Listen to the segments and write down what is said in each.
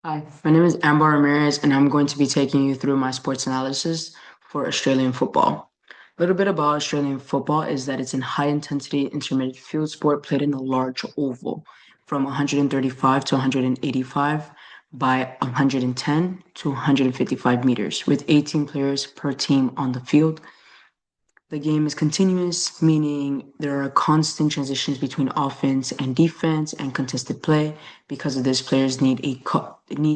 Hi, my name is Amber Ramirez, and I'm going to be taking you through my sports analysis for Australian football. A little bit about Australian football is that it's a high intensity intermediate field sport played in a large oval from 135 to 185 by 110 to 155 meters, with 18 players per team on the field. The game is continuous, meaning there are constant transitions between offense and defense and contested play. Because of this, players need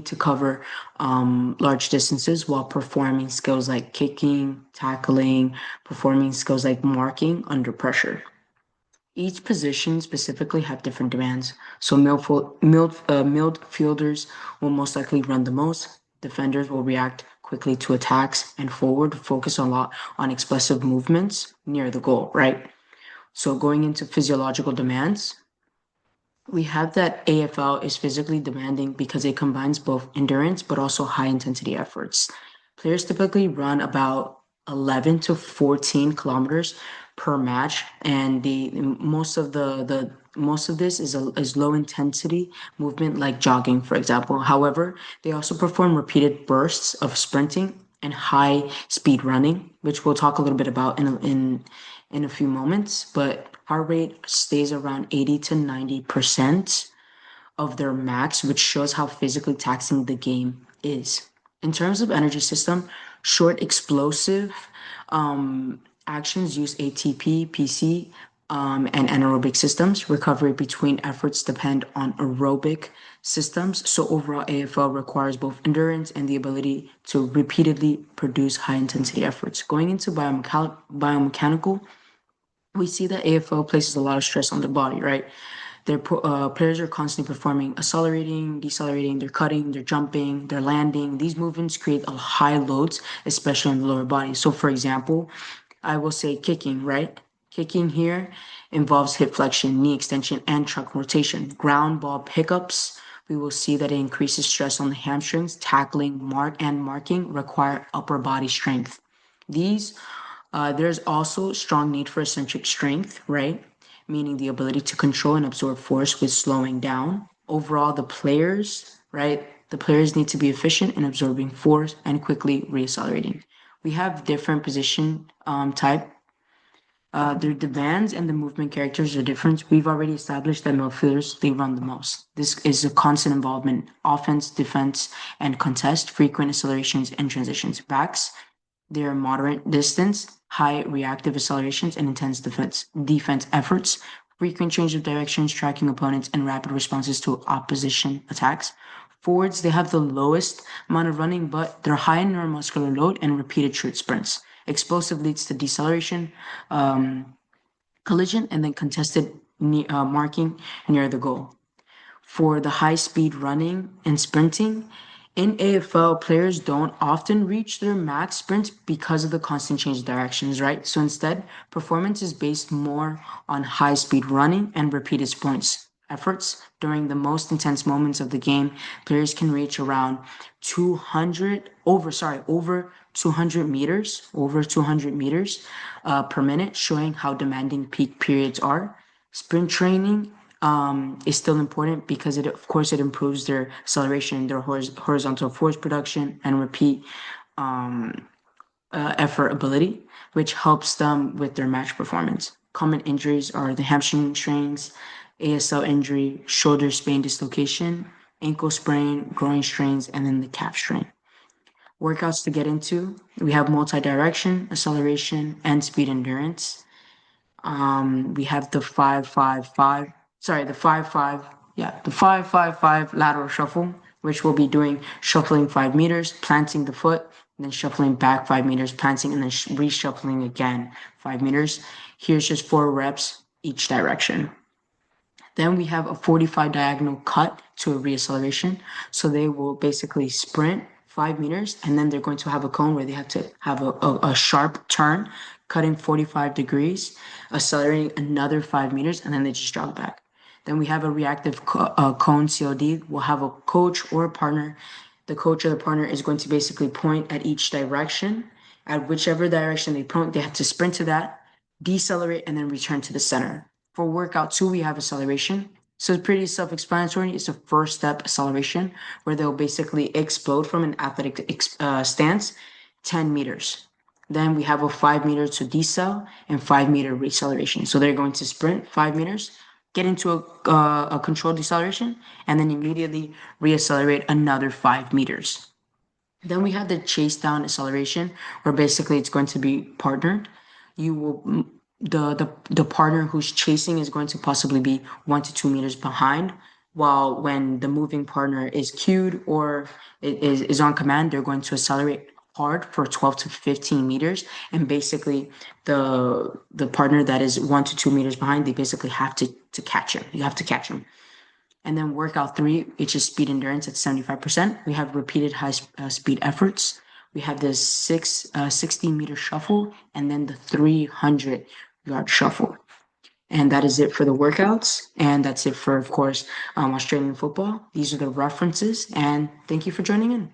to cover large distances while performing skills like kicking, tackling, performing skills like marking under pressure. Each position specifically have different demands. So midfielders will most likely run the most. Defenders will react quickly to attacks, and forward focus a lot on explosive movements near the goal, right? So going into physiological demands, we have that AFL is physically demanding because it combines both endurance but also high intensity efforts. Players typically run about 11 to 14 kilometers per match, and the most of this is low intensity movement like jogging, for example. However, they also perform repeated bursts of sprinting and high speed running, which we'll talk a little bit about in a few moments, but heart rate stays around 80 to 90% of their max, which shows how physically taxing the game is. In terms of energy system, short explosive actions use ATP, PC, and anaerobic systems. Recovery between efforts depend on aerobic systems. So overall, AFL requires both endurance and the ability to repeatedly produce high intensity efforts. Going into biomechanical, we see that AFL places a lot of stress on the body, right? Their players are constantly performing accelerating, decelerating, they're cutting, they're jumping, they're landing. These movements create a high loads, especially on the lower body. So, for example, I will say kicking, right? Kicking here involves hip flexion, knee extension, and trunk rotation. Ground ball pickups, we will see that it increases stress on the hamstrings. Tackling, marking require upper body strength. These there's also strong need for eccentric strength, right? Meaning the ability to control and absorb force with slowing down. Overall, the players, right? The players need to be efficient in absorbing force and quickly reaccelerating. We have different position type. Their demands and the movement characters are different. We've already established that midfielders, they run the most. This is a constant involvement, offense, defense, and contest, frequent accelerations and transitions. Backs, they're moderate distance, high reactive accelerations, and intense defense efforts, frequent change of directions, tracking opponents, and rapid responses to opposition attacks. Forwards, they have the lowest amount of running, but they're high in neuromuscular load and repeated short sprints. Explosive leads to deceleration, collision, and then contested marking near the goal. For the high speed running and sprinting, in AFL, players don't often reach their max sprints because of the constant change of directions, right? So instead, performance is based more on high speed running and repeated sprints. Efforts during the most intense moments of the game, players can reach around 200 over 200 meters per minute, showing how demanding peak periods are. Sprint training is still important because of course, it improves their acceleration, their horizontal force production, and repeat effort ability, which helps them with their match performance. Common injuries are the hamstring strains, ASL injury, shoulder sprain dislocation, ankle sprain, groin strains, and then the calf strain. Workouts to get into, we have multi-direction, acceleration, and speed endurance. We have the 5-5-5, the 5-5, yeah, the 5-5-5 lateral shuffle, which we'll be doing shuffling 5 meters, planting the foot, and then shuffling back 5 meters, planting, and then reshuffling again 5 meters. Here's just 4 reps each direction. Then we have a 45 diagonal cut to a reacceleration. So they will basically sprint 5 meters, and then they're going to have a cone where they have to have a sharp turn, cutting 45 degrees, accelerating another 5 meters, and then they just jog back. Then we have a reactive cone COD. We'll have a coach or a partner. The coach or the partner is going to basically point at each direction. At whichever direction they point, they have to sprint to that, decelerate, and then return to the center. For workout 2, we have acceleration. So it's pretty self-explanatory. It's a first step acceleration where they'll basically explode from an athletic stance 10 meters. Then we have a 5 meter to decel and 5 meter reacceleration. So they're going to sprint 5 meters, get into a controlled deceleration, and then immediately reaccelerate another 5 meters. Then we have the chase down acceleration, where basically it's going to be partnered. You will the partner who's chasing is going to possibly be 1 to 2 meters behind, while when the moving partner is cued or is on command, they're going to accelerate hard for 12 to 15 meters. And basically the partner that is 1 to 2 meters behind, they basically have to catch him. You have to catch him. And then workout three, which is speed endurance at 75%. We have repeated high speed efforts. We have the 60-meter shuffle and then the 300-yard shuffle. And that is it for the workouts. And that's it for, of course, Australian football. These are the references. And thank you for joining in.